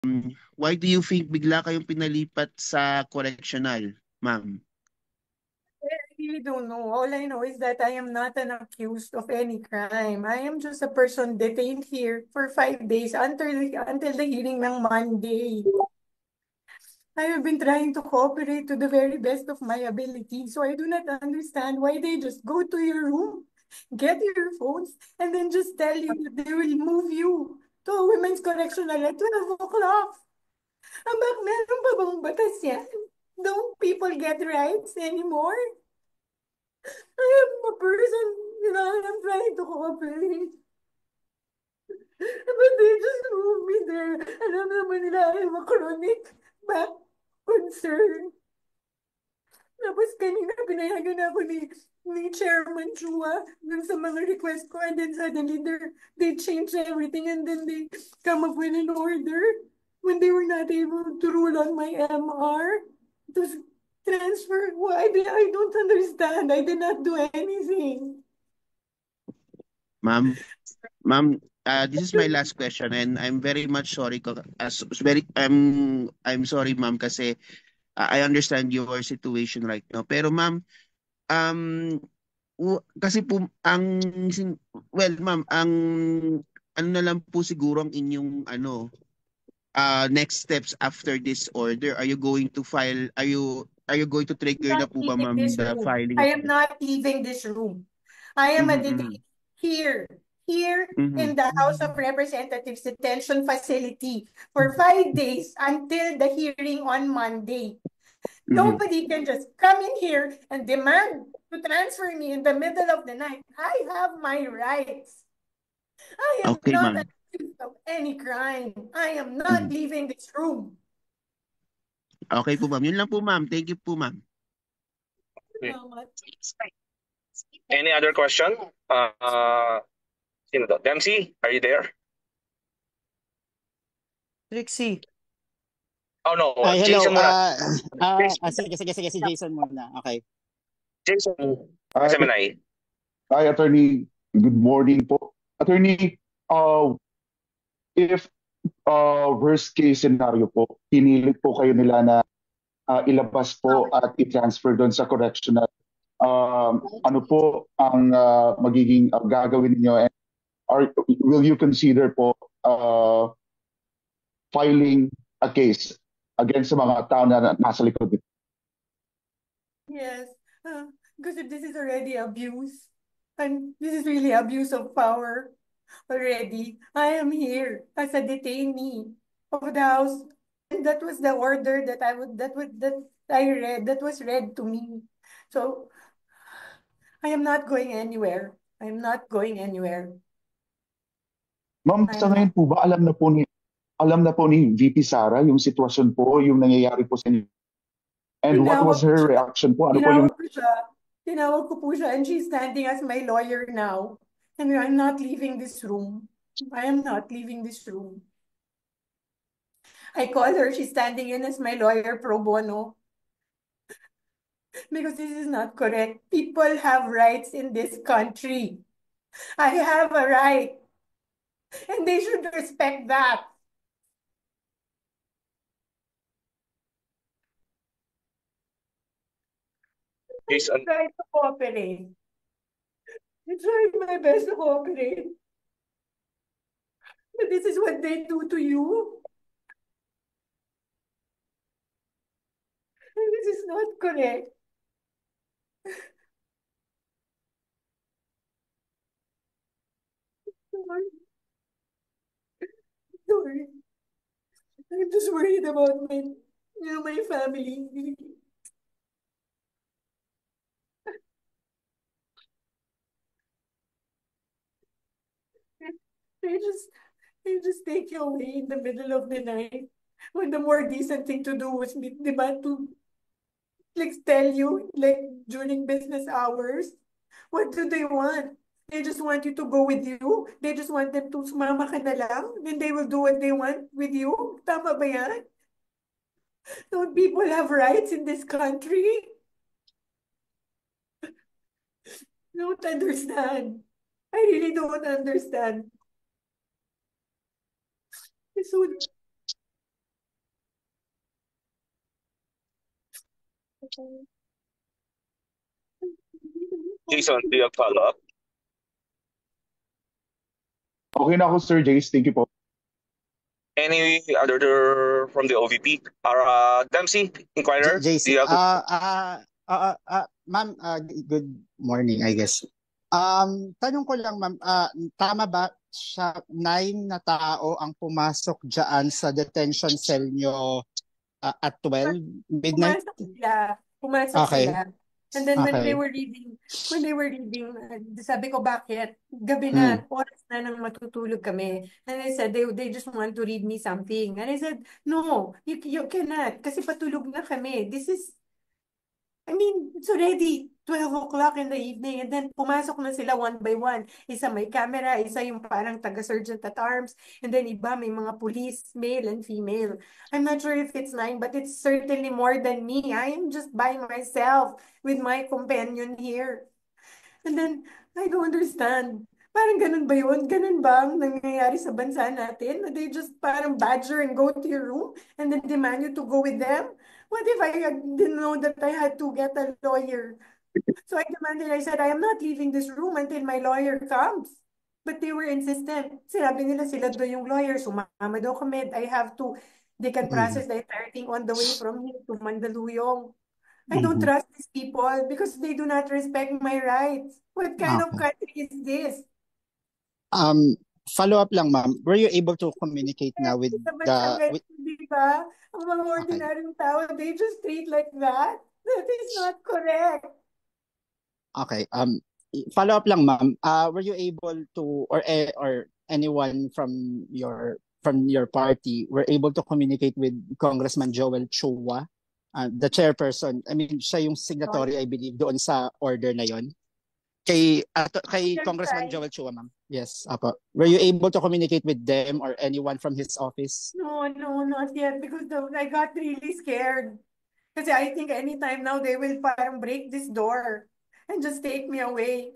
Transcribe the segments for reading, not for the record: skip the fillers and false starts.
Why do you think bigla kayong pinalipat sa correctional, ma'am? I really don't know. All I know is that I am not an accused of any crime. I am just a person detained here for 5 days until the hearing ng Monday. I have been trying to cooperate to the very best of my ability, so I do not understand why they just go to your room, get your phones, and then just tell you that they will move you to a women's correctional at 12 o'clock. Meron pa bang batas yan? Don't people get rights anymore? I am a person, I'm trying to cooperate. But they just move me there. Alam naman nila I am a chronic back concern. Tapos kanina pinayagan ako ni Chairman Chua dun sa mga request ko, and then suddenly they change everything, and then they come up with an order when they were not able to rule on my MR to transfer. Why? I don't understand. I did not do anything. Ma'am, ma'am, this is my last question and I'm very much sorry I'm sorry ma'am kasi I understand your situation right now. Pero ma'am, um kasi po well ma'am, ang ano na lang po siguro ang inyong next steps after this order. Are you going to file are you going to trigger na Not po ba leaving ma'am this the room. filing I of am not leaving this room. I am a Mhm, detainee mhm, here, here mhm, in the House of Representatives detention facility for 5 days until the hearing on Monday. mhm. Nobody can just come in here and demand to transfer me in the middle of the night. I have my rights. I am Okay not ma'am. accused of any crime. I am not Mhm. leaving this room. Okay po ma'am. Yun lang po ma'am. Thank you po ma'am. Okay. Any other question? Sino to? Dempsey, are you there? Trixie. Oh no, Ay, hello. Jason muna. Sige, si Jason muna. Okay. Jason, Hi, SMNI. hi, Attorney. Good morning po. Attorney, if worst case scenario po, pinilit po kayo nila na ilabas po at i-transfer doon sa correctional, ano po ang magiging gagawin niyo, and will you consider po filing a case against sa mga tao na nasa likod nito? Yes, because if this is already abuse, and this is really abuse of power already. I am here as a detainee of the house, and that was the order that I read, that was read to me. So I am not going anywhere. I am not going anywhere. Ma'am, I sa am not. ngayon po ba alam na po ni VP Sara yung sitwasyon po, yung nangyayari po sa inyo? And what was Tinawag ko her siya. reaction po? Ano po yung Tinawag ko siya. Tinawag ko po siya, and she's standing as my lawyer now. And I'm not leaving this room. I am not leaving this room. I called her. She's standing in as my lawyer pro bono. Because this is not correct. People have rights in this country. I have a right. And they should respect that. Jason, Try to cooperate. I tried my best to cooperate. But this is what they do to you. And this is not correct. Sorry. Sorry. I'm just worried about my family. They just they just take you away in the middle of the night when the more decent thing to do was demand to like tell you like during business hours. What do they want? They just want you to go with you. They just want them to sumama ka na lang. Then they will do what they want with you. Tama ba yan? Don't people have rights in this country? Don't understand. I really don't understand. So Jason, do you have follow-up? Okay na ako, Sir Jace. Thank you po. Any other from the OVP? Dempsey, Inquirer, do JC, you have ma'am, good morning, I guess. Tanong ko lang, ma'am, tama ba siya, 9 na tao ang pumasok dyan sa detention cell nyo at 12 midnight? Pumasok Okay. sila. And then when Okay. they were reading, sabi ko bakit? Gabi na, oras na nang matutulog kami. And I said, they just want to read me something. And I said, no, you cannot. Kasi patulog na kami. It's already 12 o'clock in the evening and then pumasok na sila one by one. Isa may camera, isa yung parang taga-sergeant at arms, and then iba may mga police, male and female. I'm not sure if it's 9, but it's certainly more than me. I am just by myself with my companion here. And then, I don't understand. Parang ganun ba yun? Ganun ba ang nangyayari sa bansa natin? They just parang badger and go to your room and then demand you to go with them? What if I didn't know that I had to get a lawyer? So I demanded, I said, I am not leaving this room until my lawyer comes. But they were insistent. Sinabi nila sila do yung lawyer. Sumama daw kami. They can process the entire thing on the way from here to Mandaluyong. I don't trust these people because they do not respect my rights. What kind of country is this? Follow up lang, ma'am. Were you able to communicate na with Diba? Ang mga ordinaryong tao, they just treat like that. That is not correct. Okay. Follow up lang, ma'am. Were you able to, or anyone from your party were able to communicate with Congressman Joel Chua, the chairperson? I mean, siya yung signatory, I believe, doon sa order na yon. Kay Congressman Joel Chua, ma'am. Yes, apo. Were you able to communicate with them or anyone from his office? No, not yet because I got really scared. Kasi I think anytime now they will parang break this door and just take me away.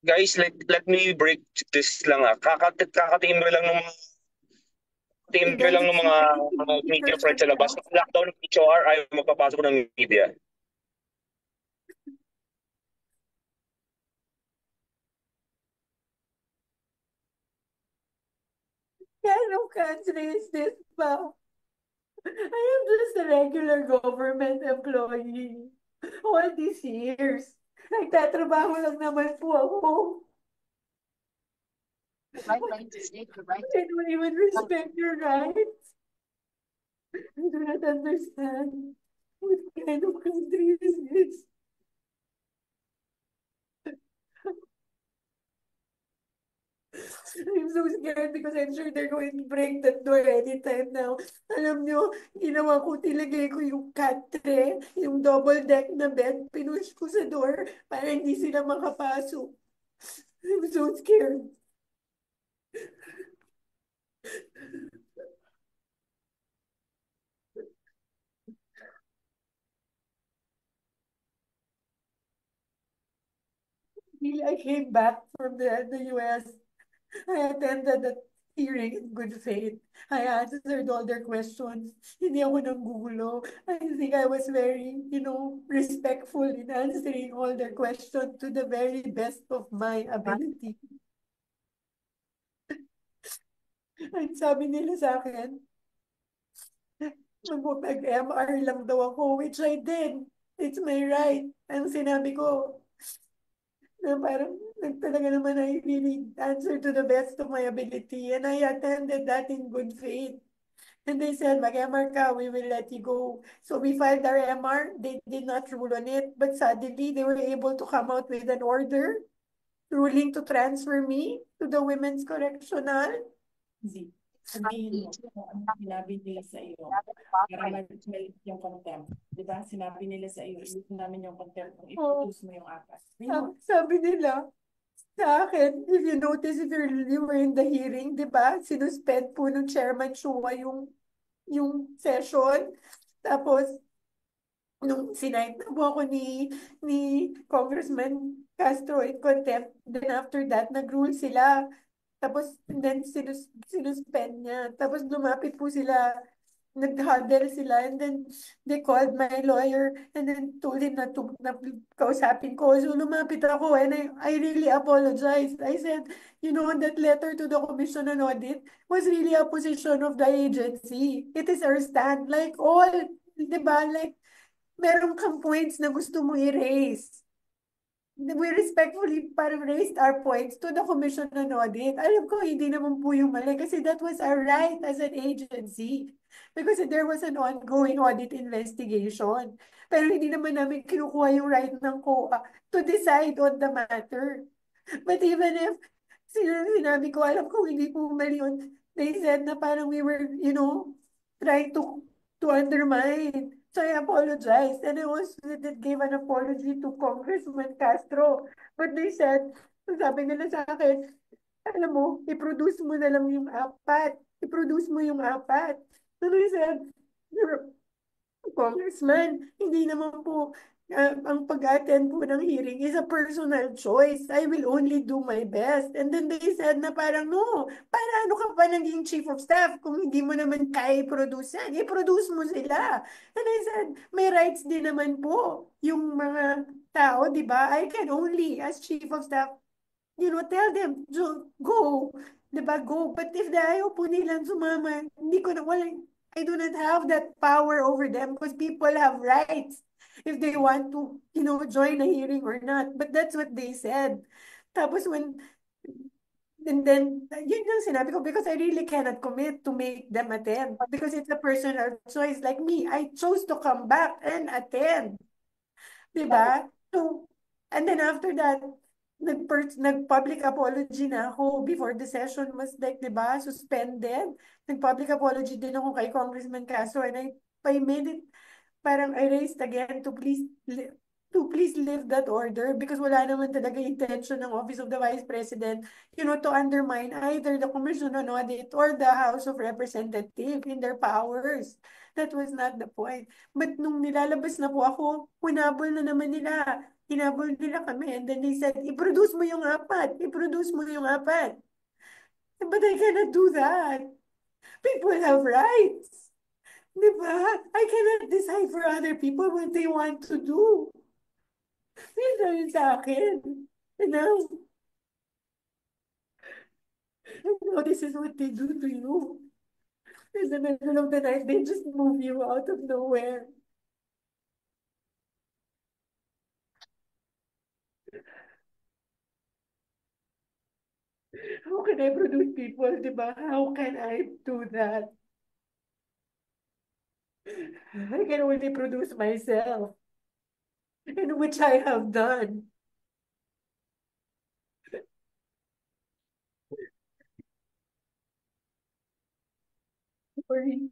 Guys, let me break this lang Kakatimbre lang ng mga media friends sa labas. Lockdown ng HOR, ayaw magpapasok ng media. Anong country is this ba? I am just a regular government employee. All these years. Nagtatrabaho lang naman po ako. They don't even respect your rights. I do not understand. What kind of country is this? I'm so scared because I'm sure they're going to break that door anytime now. Alam nyo, ginawa ko, tilagay ko yung katre, yung double deck na bed, pinush ko sa door para hindi sila makapasok. I'm so scared. I came back from the US. I attended the hearing in good faith. I answered all their questions. Hindi ako nanggulo. I think I was very, respectful in answering all their questions to the very best of my ability. Ang sabi nila sa akin, mag-MR lang daw ako, which I did. It's my right. Ang sinabi ko, na parang talaga naman I really answered to the best of my ability and I attended that in good faith. And they said, mag-MR ka, we will let you go. So we filed our MR. They did not rule on it, but suddenly they were able to come out with an order ruling to transfer me to the Women's Correctional. Sabihin mo kung ano sinabi nila sa iyo para mag-help yung contempt. Diba? Sinabi nila sa iyo, ilip namin yung contempt kung i-produce mo yung akas. Sabi nila sa akin, if you notice, if you were in the hearing, diba? Sinuspend po ng Chairman Chua yung session. Tapos, nung sinight na po ako ni Congressman Castro in contempt, then after that, nag-rule sila. Tapos, then sinuspend niya. Tapos lumapit po sila nag-huddle sila, and then they called my lawyer and then told him na kausapin ko. So lumapit ako and I really apologized. I said, you know, that letter to the Commission on Audit was really a position of the agency. It is our stand. Like all, di ba? Like, meron kang points na gusto mo i-raise. We respectfully parang raised our points to the Commission on Audit. Alam ko, hindi naman po yung mali kasi that was our right as an agency. Because there was an ongoing audit investigation. Pero hindi naman namin kinukuha yung right ng COA to decide on the matter. But even if sinabi ko, alam ko hindi po mali yun, they said na parang we were, you know, trying to undermine. So I apologized. And I also gave an apology to Congressman Castro. But they said, sabi nila sa akin, alam mo, i-produce mo na lang yung apat. I-produce mo yung apat. So I said, Congressman, hindi naman po ang pag-attend po ng hearing is a personal choice. I will only do my best. And then they said na parang, no, para ano ka pa naging chief of staff kung hindi mo naman kaya i-produce yan? I-produce mo sila. And I said, may rights din naman po yung mga tao, di ba? I can only, as chief of staff, you know, tell them, go, di ba, go. But if the ayaw po nilang sumama, hindi ko na, walang, I do not have that power over them because people have rights if they want to, you know, join a hearing or not. But that's what they said. Tapos and then, yun yung sinabi ko because I really cannot commit to make them attend because it's a personal choice. Like me, I chose to come back and attend. Diba? So, and then after that, nag-public apology na ako before the session was like, diba, suspended. Nag-public apology din ako kay Congressman Castro and I made it, parang I raised again to please lift that order because wala naman talaga intention ng Office of the Vice President, you know, to undermine either the Commission on Audit or the House of Representatives in their powers. That was not the point. But nung nilalabas na po ako, hunabol na naman nila. Hinabol nila kami. And then they said, i-produce mo yung apat. I-produce mo yung apat. But I cannot do that. People have rights. Diba? I cannot decide for other people what they want to do. Yun lang yun sa akin. You know? You know, this is what they do to you. In the middle of the night, they just move you out of nowhere. How can I produce people, diba? How can I do that? I can only produce myself, in which I have done. Sorry.